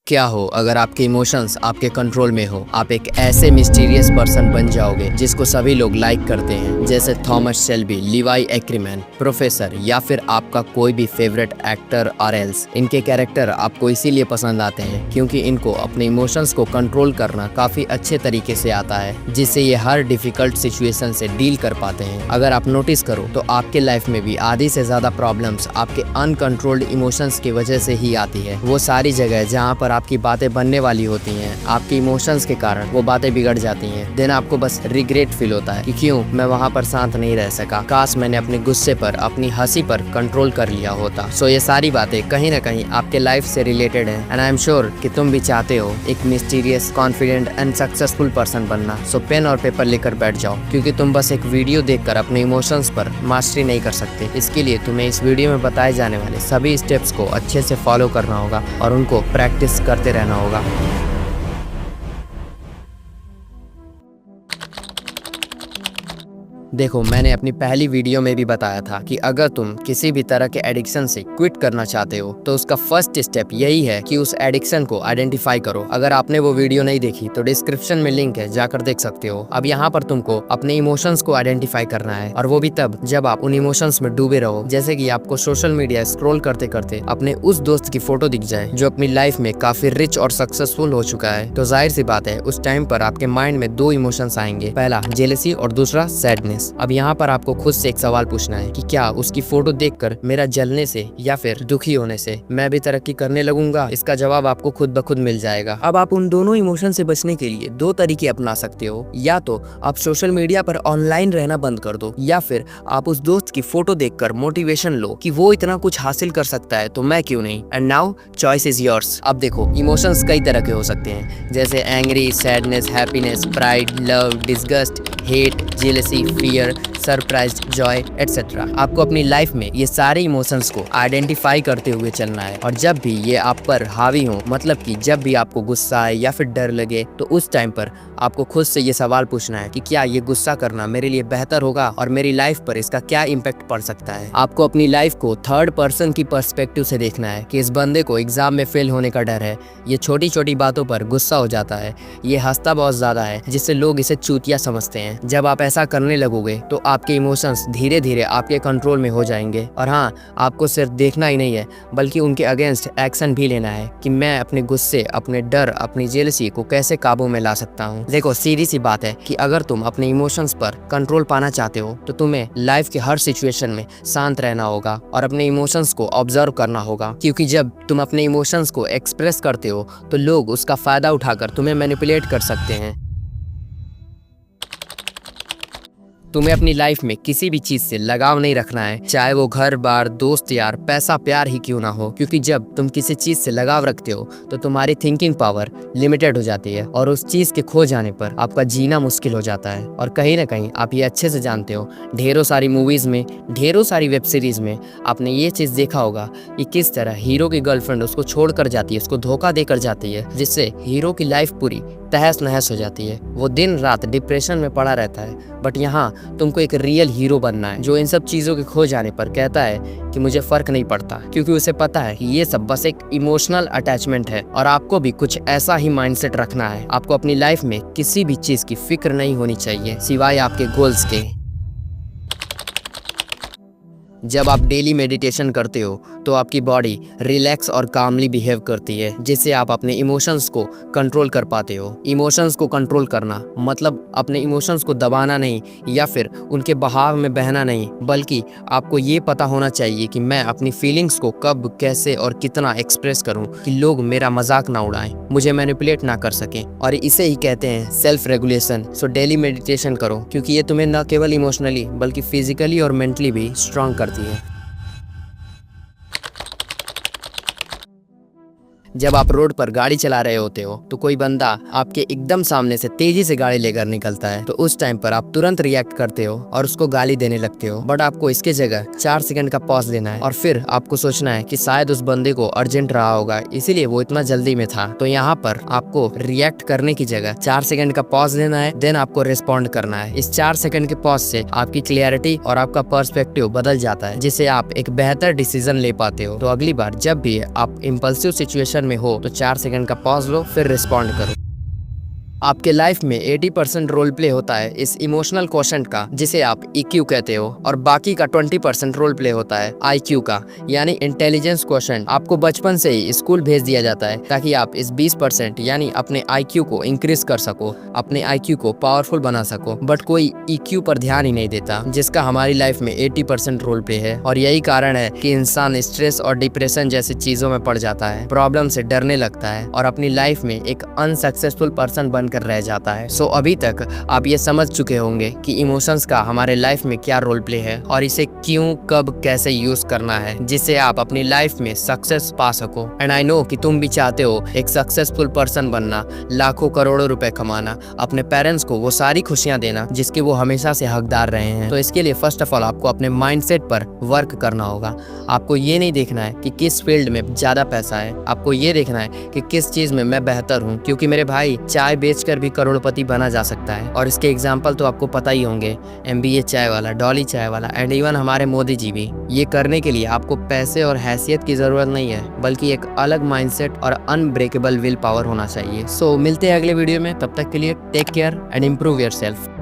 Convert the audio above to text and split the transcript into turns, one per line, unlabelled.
क्या हो अगर आपके इमोशंस आपके कंट्रोल में हो। आप एक ऐसे मिस्टीरियस पर्सन बन जाओगे जिसको सभी लोग लाइक करते हैं, जैसे थॉमस शेल्बी, लिवाई एक्रीमैन, प्रोफेसर या फिर आपका कोई भी फेवरेट एक्टर और एल्स। इनके कैरेक्टर आपको इसीलिए पसंद आते हैं क्योंकि इनको अपने इमोशंस को कंट्रोल करना काफी अच्छे तरीके से आता है, जिससे ये हर डिफिकल्ट सिचुएशन से डील कर पाते हैं। अगर आप नोटिस करो तो आपके लाइफ में भी आधी से ज्यादा प्रॉब्लम्स आपके अनकंट्रोल्ड इमोशंस की वजह से ही आती है। वो सारी जगह जहाँ पर आपकी बातें बनने वाली होती हैं, आपके इमोशंस के कारण वो बातें बिगड़ जाती हैं। देन आपको बस रिग्रेट फील होता है कि क्यों मैं वहाँ पर शांत नहीं रह सका, काश मैंने अपने गुस्से पर, अपनी हंसी पर कंट्रोल कर लिया होता। सो ये सारी बातें कहीं ना कहीं आपके लाइफ से रिलेटेड है एंड आई एम श्योर कि तुम भी चाहते हो एक mysterious, confident and successful person बनना। सो पेन और पेपर लेकर बैठ जाओ, क्योंकि तुम बस एक वीडियो देखकर अपने इमोशंस पर मास्टरी नहीं कर सकते। इसके लिए तुम्हें इस वीडियो में बताए जाने वाले सभी स्टेप्स को अच्छे से फॉलो करना होगा और उनको प्रैक्टिस करते रहना होगा। देखो, मैंने अपनी पहली वीडियो में भी बताया था कि अगर तुम किसी भी तरह के एडिक्शन से क्विट करना चाहते हो तो उसका फर्स्ट स्टेप यही है कि उस एडिक्शन को आइडेंटिफाई करो। अगर आपने वो वीडियो नहीं देखी तो डिस्क्रिप्शन में लिंक है, जाकर देख सकते हो। अब यहाँ पर तुमको अपने इमोशंस को आइडेंटिफाई करना है, और वो भी तब जब आप उन इमोशंस में डूबे रहो। जैसे कि आपको सोशल मीडिया स्क्रॉल करते करते अपने उस दोस्त की फोटो दिख जाए जो अपनी लाइफ में काफी रिच और सक्सेसफुल हो चुका है, तो जाहिर सी बात है उस टाइम पर आपके माइंड में दो इमोशंस आएंगे, पहला जेलसी और दूसरा सैडनेस। अब यहाँ पर आपको खुद से एक सवाल पूछना है कि क्या उसकी फोटो देखकर मेरा जलने से या फिर दुखी होने से मैं भी तरक्की करने लगूंगा? इसका जवाब आपको खुद ब खुद मिल जाएगा। अब आप उन दोनों इमोशन से बचने के लिए दो तरीके अपना सकते हो। या तो आप सोशल मीडिया पर ऑनलाइन रहना बंद कर दो, या फिर आप उस दोस्त की फोटो देखकर मोटिवेशन लो कि वो इतना कुछ हासिल कर सकता है तो मैं क्यों नहीं। And now choice is yours. अब देखो, इमोशंस कई तरह के हो सकते हैं, जैसे angry, sadness, happiness, pride, love, disgust, hate, jealousy, fear, surprise, Joy etcetera. आपको अपनी लाइफ में ये सारे इमोशंस को आइडेंटिफाई करते हुए चलना है, और जब भी ये आप पर हावी हो, मतलब कि जब भी आपको गुस्सा आए या फिर डर लगे, तो उस टाइम पर आपको खुद से ये सवाल पूछना है कि क्या ये गुस्सा करना मेरे लिए बेहतर होगा और मेरी लाइफ पर इसका क्या इम्पैक्ट पड़ सकता है। आपको अपनी लाइफ को थर्ड पर्सन की पर्सपेक्टिव से देखना है कि इस बंदे को एग्जाम में फेल होने का डर है, ये छोटी छोटी बातों पर गुस्सा हो जाता है, ये हंसता बहुत ज्यादा है जिससे लोग इसे चूतिया समझते हैं। जब आप ऐसा करने लगोगे तो आपके इमोशंस धीरे धीरे आपके कंट्रोल में हो जाएंगे। और हाँ, आपको सिर्फ देखना ही नहीं है बल्कि उनके अगेंस्ट एक्शन भी लेना है कि मैं अपने गुस्से, अपने डर, अपनी जेलसी को कैसे काबू में ला सकता हूँ। देखो, सीधी सी बात है कि अगर तुम अपने इमोशंस पर कंट्रोल पाना चाहते हो तो तुम्हें लाइफ के हर सिचुएशन में शांत रहना होगा और अपने इमोशंस को ऑब्जर्व करना होगा, क्योंकि जब तुम अपने इमोशंस को एक्सप्रेस करते हो तो लोग उसका फायदा उठाकर तुम्हें मैनिपुलेट कर सकते हैं। तुम्हें अपनी लाइफ में किसी भी चीज से लगाव नहीं रखना है, चाहे वो घर बार, दोस्त यार, पैसा प्यार ही क्यों ना हो, क्योंकि जब तुम किसी चीज से लगाव रखते हो तो तुम्हारी थिंकिंग पावर लिमिटेड हो जाती है और उस चीज के खो जाने पर आपका जीना मुश्किल हो जाता है। और कहीं ना कहीं आप ये अच्छे से जानते हो, ढेरों सारी मूवीज में, ढेरों सारी वेब सीरीज में आपने ये चीज देखा होगा कि किस तरह हीरो की गर्लफ्रेंड उसको छोड़ कर जाती है, उसको धोखा देकर जाती है, जिससे हीरो की लाइफ पूरी तहस नहस हो जाती है। वो दिन रात डिप्रेशन में पड़ा रहता है। बट यहाँ तुमको एक रियल हीरो बनना है जो इन सब चीजों के खो जाने पर कहता है कि मुझे फर्क नहीं पड़ता, क्योंकि उसे पता है कि ये सब बस एक इमोशनल अटैचमेंट है। और आपको भी कुछ ऐसा ही माइंडसेट रखना है। आपको अपनी लाइफ में किसी भी चीज की फिक्र नहीं होनी चाहिए सिवाय आपके गोल्स के। जब आप डेली मेडिटेशन करते हो तो आपकी बॉडी रिलैक्स और कामली बिहेव करती है, जिससे आप अपने इमोशंस को कंट्रोल कर पाते हो। इमोशंस को कंट्रोल करना मतलब अपने इमोशंस को दबाना नहीं या फिर उनके बहाव में बहना नहीं, बल्कि आपको ये पता होना चाहिए कि मैं अपनी फीलिंग्स को कब, कैसे और कितना एक्सप्रेस करूं कि लोग मेरा मजाक ना उड़ाएं, मुझे मैनिपुलेट ना कर सकें। और इसे ही कहते हैं self regulation. So daily meditation करो, क्योंकि ये तुम्हें न केवल इमोशनली बल्कि फिजिकली और मेंटली भी स्ट्रांग करती है। जब आप रोड पर गाड़ी चला रहे होते हो तो कोई बंदा आपके एकदम सामने से तेजी से गाड़ी लेकर निकलता है, तो उस टाइम पर आप तुरंत रिएक्ट करते हो और उसको गाली देने लगते हो। बट आपको इसके जगह 4 सेकंड का पॉज लेना है और फिर आपको सोचना है कि शायद उस बंदे को अर्जेंट रहा होगा, इसीलिए वो इतना जल्दी में था। तो यहाँ पर आपको रिएक्ट करने की जगह 4 सेकंड का पॉज लेना है, देन आपको रिस्पॉन्ड करना है। इस 4 सेकंड के पॉज से आपकी क्लियरिटी और आपका पर्सपेक्टिव बदल जाता है, जिससे आप एक बेहतर डिसीजन ले पाते हो। तो अगली बार जब भी आप इम्पल्सिव सिचुएशन सिचुएशन में हो तो 4 सेकंड का पॉज लो, फिर रिस्पॉन्ड करो। आपके लाइफ में 80% रोल प्ले होता है इस इमोशनल क्वोशंट का, जिसे आप EQ कहते हो, और बाकी का 20% रोल प्ले होता है IQ का, यानी इंटेलिजेंस क्वोशंट। आपको बचपन से ही स्कूल भेज दिया जाता है ताकि आप इस 20% यानी अपने IQ को इंक्रीज कर सको, अपने IQ को पावरफुल बना सको। बट कोई EQ पर ध्यान ही नहीं देता, जिसका हमारी लाइफ में 80% रोल प्ले है। और यही कारण है कि इंसान स्ट्रेस और डिप्रेशन जैसी चीजों में पड़ जाता है, प्रॉब्लम से डरने लगता है और अपनी लाइफ में एक अनसक्सेसफुल पर्सन बनकर रह जाता है। सो अभी तक आप ये समझ चुके होंगे कि इमोशंस का हमारे लाइफ में क्या रोल प्ले है और इसे क्यों, कब, कैसे यूज करना है, जिससे आप अपनी लाइफ में सक्सेस पा सको। एंड आई नो कि तुम भी चाहते हो एक सक्सेसफुल पर्सन बनना, लाखों करोड़ों रुपए कमाना, अपने पेरेंट्स को वो सारी खुशियां देना जिसके वो हमेशा से हकदार रहे हैं। तो इसके लिए फर्स्ट ऑफ ऑल आपको अपने माइंडसेट पर वर्क करना होगा। आपको ये नहीं देखना है कि किस फील्ड में ज्यादा पैसा है, आपको ये देखना है कि किस चीज में मैं बेहतर हूँ। क्योंकि मेरे भाई, चाय बेचकर भी करोड़पति बना जा सकता है, और इसके एग्जाम्पल तो आपको पता ही होंगे, MBA चाय वाला, डॉली चाय वाला, एंड इवन हमारे मोदी जी भी। ये करने के लिए आपको पैसे और हैसियत की जरूरत नहीं है, बल्कि एक अलग माइंडसेट और अनब्रेकेबल विल पावर होना चाहिए। सो मिलते हैं अगले वीडियो में, तब तक के लिए take care and improve yourself.